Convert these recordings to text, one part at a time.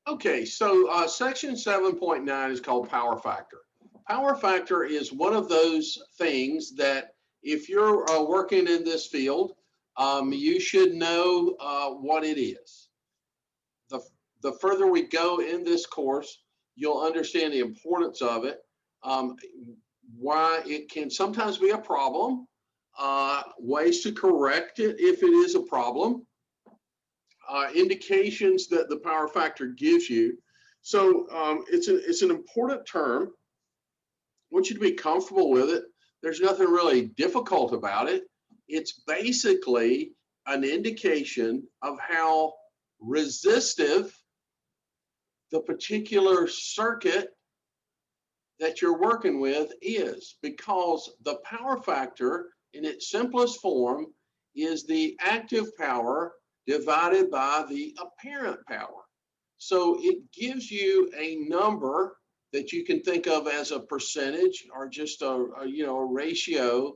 Okay, so section 7.9 is called power factor. Power factor is one of those things that if you're working in this field, you should know what it is. The, the further we go in this course, you'll understand the importance of it, um, why it can sometimes be a problem, ways to correct it if it is a problem, indications that the power factor gives you. So it's an important term. I want you to be comfortable with it. There's nothing really difficult about it. It's basically an indication of how resistive the particular circuit that you're working with is, because the power factor in its simplest form is the active power divided by the apparent power. So it gives you a number that you can think of as a percentage or just a ratio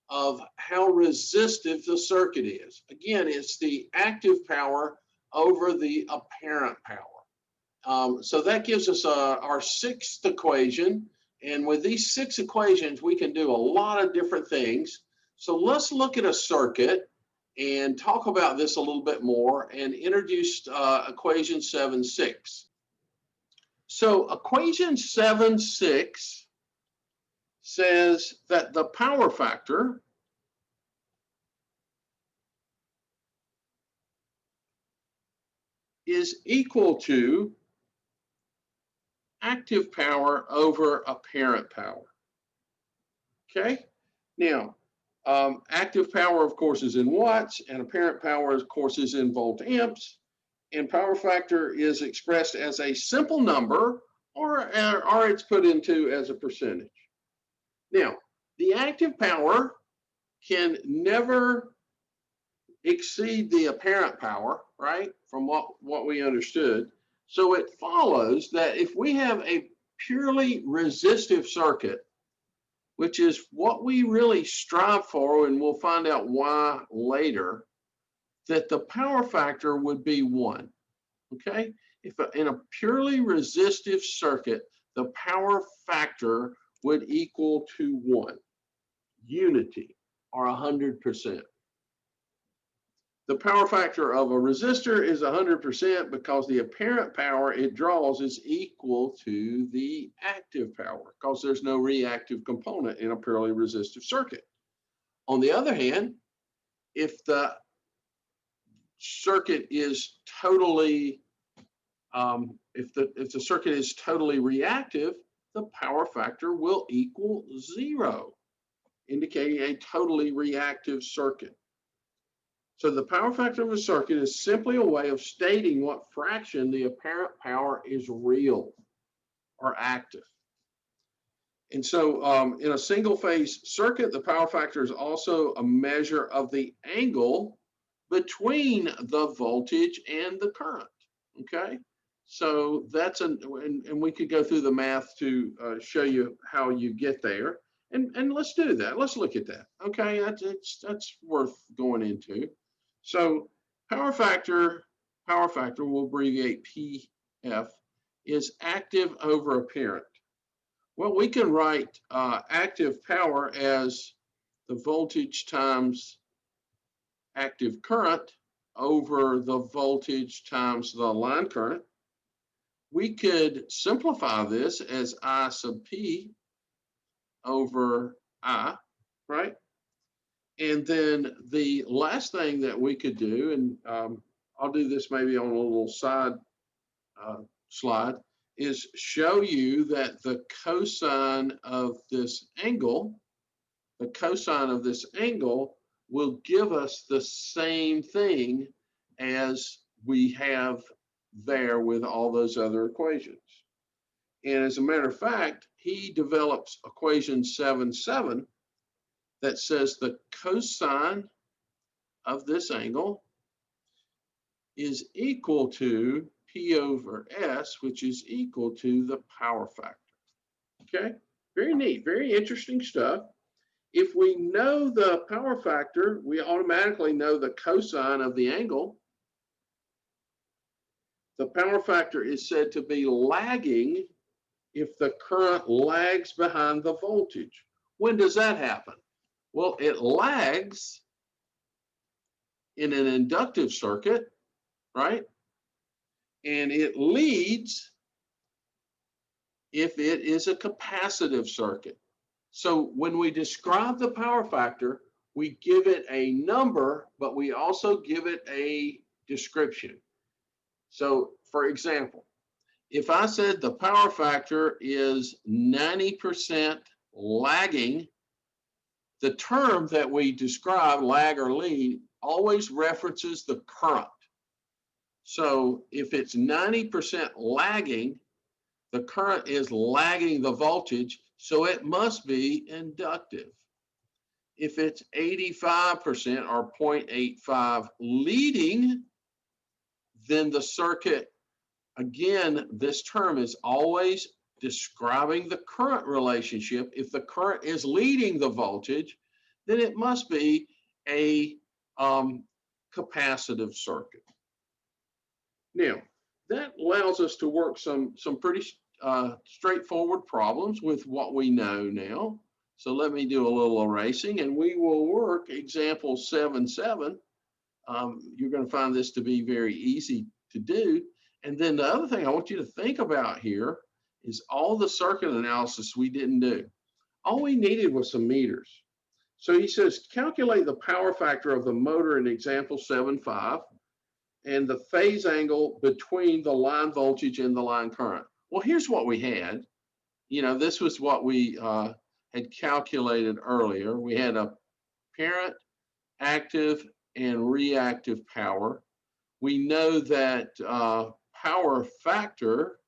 of how resistive the circuit is. Again, it's the active power over the apparent power. So that gives us our sixth equation. And with these six equations, we can do a lot of different things. So let's look at a circuit and talk about this a little bit more and introduce equation 7.6. So equation 7.6 says that the power factor is equal to active power over apparent power. Okay, now active power, of course, is in watts, and apparent power, of course, is in volt amps. And power factor is expressed as a simple number, or it's put into as a percentage. Now, the active power can never exceed the apparent power, right? From what we understood. So it follows that if we have a purely resistive circuit, which is what we really strive for, and we'll find out why later, that the power factor would be 1. Okay? If in a purely resistive circuit, the power factor would equal to 1, unity, or 100%. The power factor of a resistor is 100% because the apparent power it draws is equal to the active power, because there's no reactive component in a purely resistive circuit. On the other hand, if the circuit is totally, if the circuit is totally reactive, the power factor will equal 0, indicating a totally reactive circuit. So the power factor of a circuit is simply a way of stating what fraction the apparent power is real or active. And so in a single phase circuit, the power factor is also a measure of the angle between the voltage and the current. Okay, so that's and we could go through the math to show you how you get there. And let's do that. Let's look at that. Okay, that's worth going into. So power factor, we'll abbreviate PF, is active over apparent. Well, we can write active power as the voltage times active current over the voltage times the line current. We could simplify this as I sub P over I, right? And then the last thing that we could do, and I'll do this maybe on a little side slide, is show you that the cosine of this angle, will give us the same thing as we have there with all those other equations. And as a matter of fact, he develops equation 7.7 that says the cosine of this angle is equal to P over S, which is equal to the power factor. Okay, very neat, very interesting stuff. If we know the power factor, we automatically know the cosine of the angle. the power factor is said to be lagging if the current lags behind the voltage. When does that happen? Well, it lags in an inductive circuit, right? And it leads if it is a capacitive circuit. So when we describe the power factor, we give it a number, but we also give it a description. So for example, if I said the power factor is 90% lagging, the term that we describe, lag or lead, always references the current. So if it's 90% lagging, the current is lagging the voltage, so it must be inductive. If it's 85% or 0.85 leading, then the circuit, again, this term is always describing the current relationship. If the current is leading the voltage, then it must be a capacitive circuit. Now, that allows us to work some pretty straightforward problems with what we know now. So let me do a little erasing, and we will work example 7.7. You're going to find this to be very easy to do. And then the other thing I want you to think about here is all the circuit analysis we didn't do. All we needed was some meters. So he says, calculate the power factor of the motor in example 7.5 and the phase angle between the line voltage and the line current. Well, here's what we had. You know, this was what we had calculated earlier. We had a parent, active, and reactive power. We know that power factor,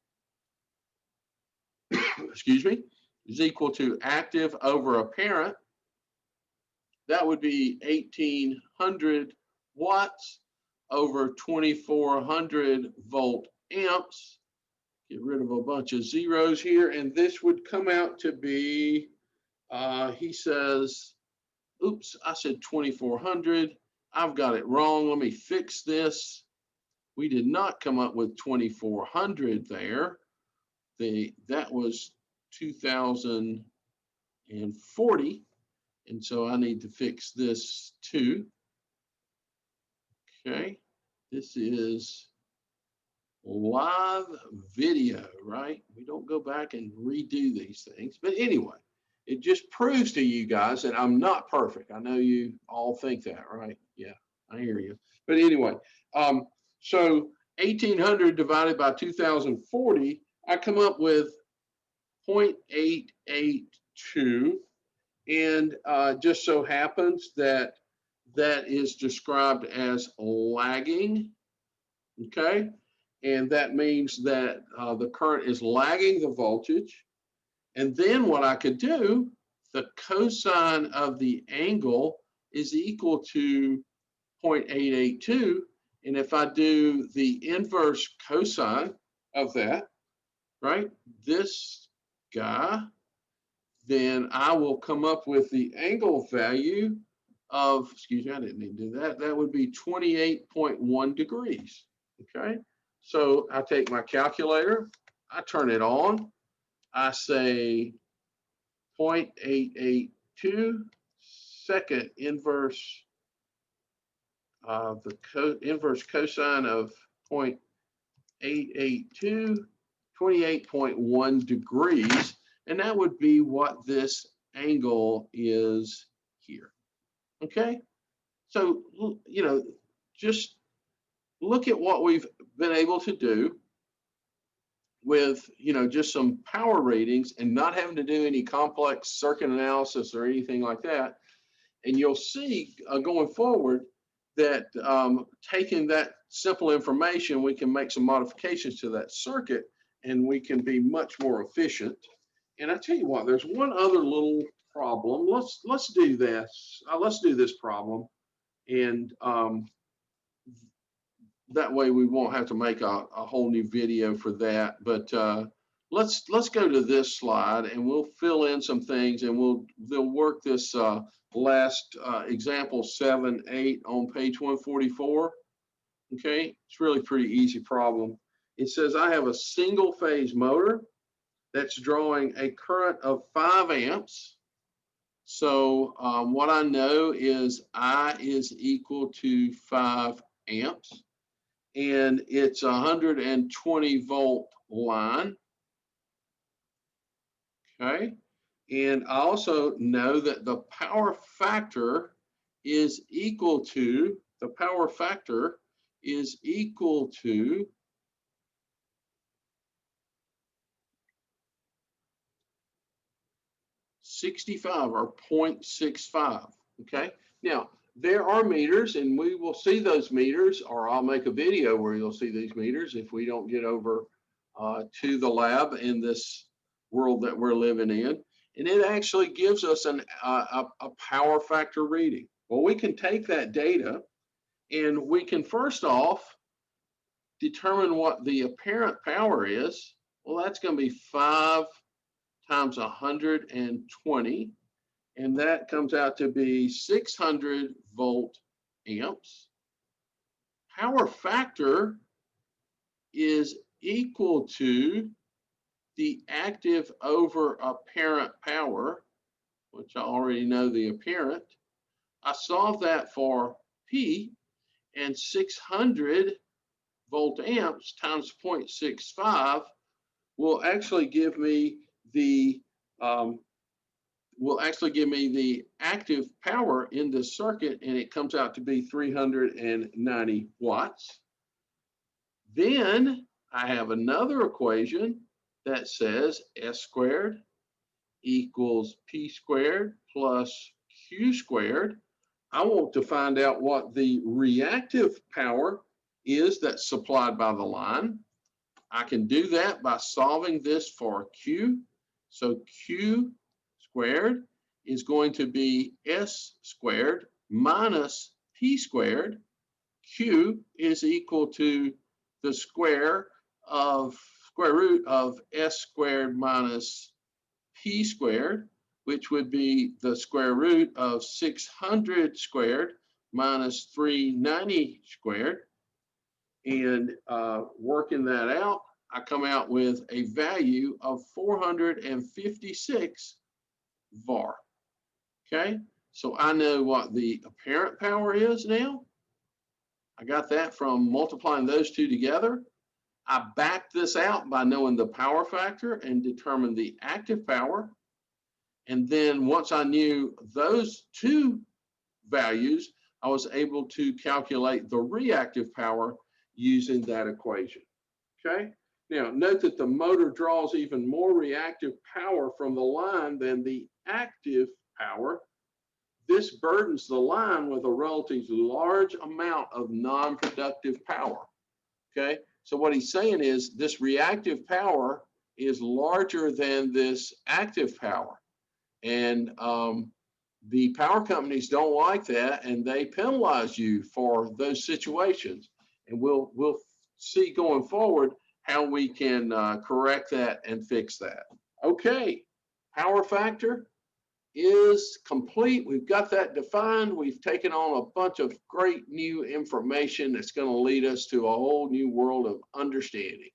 excuse me, is equal to active over apparent. That would be 1800 watts over 2400 volt amps. Get rid of a bunch of zeros here, and this would come out to be, he says, oops, I said 2400. I've got it wrong. Let me fix this. We did not come up with 2400 there. That was 2040. And so I need to fix this too. Okay, this is live video, right? We don't go back and redo these things. But anyway, it just proves to you guys that I'm not perfect. I know you all think that, right? Yeah, I hear you. But anyway, so 1800 divided by 2040, I come up with 0.882. And just so happens that that is described as lagging, okay? And that means that the current is lagging the voltage. And then what I could do, the cosine of the angle is equal to 0.882. And if I do the inverse cosine of that, right, this guy, then I will come up with the angle value of, excuse me, I didn't need to do that. That would be 28.1 degrees, okay? So I take my calculator, I turn it on, I say 0.882, second inverse, inverse cosine of 0.882, 28.1 degrees. And that would be what this angle is here, okay? So, you know, just look at what we've been able to do with, you know, just some power readings and not having to do any complex circuit analysis or anything like that. And you'll see going forward that taking that simple information, we can make some modifications to that circuit and we can be much more efficient. And I tell you what, there's one other little problem. Let's do this. Let's do this problem, and that way we won't have to make a whole new video for that. But let's go to this slide, and we'll fill in some things, and we'll work this last example 7.8 on page 144. Okay, it's really pretty easy problem. It says I have a single phase motor that's drawing a current of 5 amps. So what I know is I is equal to 5 amps, and it's a 120 volt line. Okay. And I also know that the power factor is equal to, 65 or 0.65. Okay. Now, there are meters, and we will see those meters, or I'll make a video where you'll see these meters if we don't get over to the lab in this world that we're living in. And it actually gives us a power factor reading. Well, we can take that data and we can first off determine what the apparent power is. Well, that's going to be 5 times 120, and that comes out to be 600 volt amps. Power factor is equal to the active over apparent power, which I already know the apparent. I solved that for P, and 600 volt amps times 0.65 will actually give me the active power in this circuit, and it comes out to be 390 watts. Then I have another equation that says S squared equals P squared plus Q squared. I want to find out what the reactive power is that's supplied by the line. I can do that by solving this for Q. So Q squared is going to be S squared minus P squared. Q is equal to the square root of S squared minus P squared, which would be the square root of 600 squared minus 390 squared. And working that out, I come out with a value of 456 var. Okay, so I know what the apparent power is now. I got that from multiplying those two together. I backed this out by knowing the power factor and determined the active power. And then once I knew those two values, I was able to calculate the reactive power using that equation. Okay. Now, note that the motor draws even more reactive power from the line than the active power. This burdens the line with a relatively large amount of non-productive power. Okay, so what he's saying is this reactive power is larger than this active power. And the power companies don't like that, and they penalize you for those situations. And we'll see going forward how we can correct that and fix that. Okay, power factor is complete. We've got that defined. We've taken on a bunch of great new information that's going to lead us to a whole new world of understanding.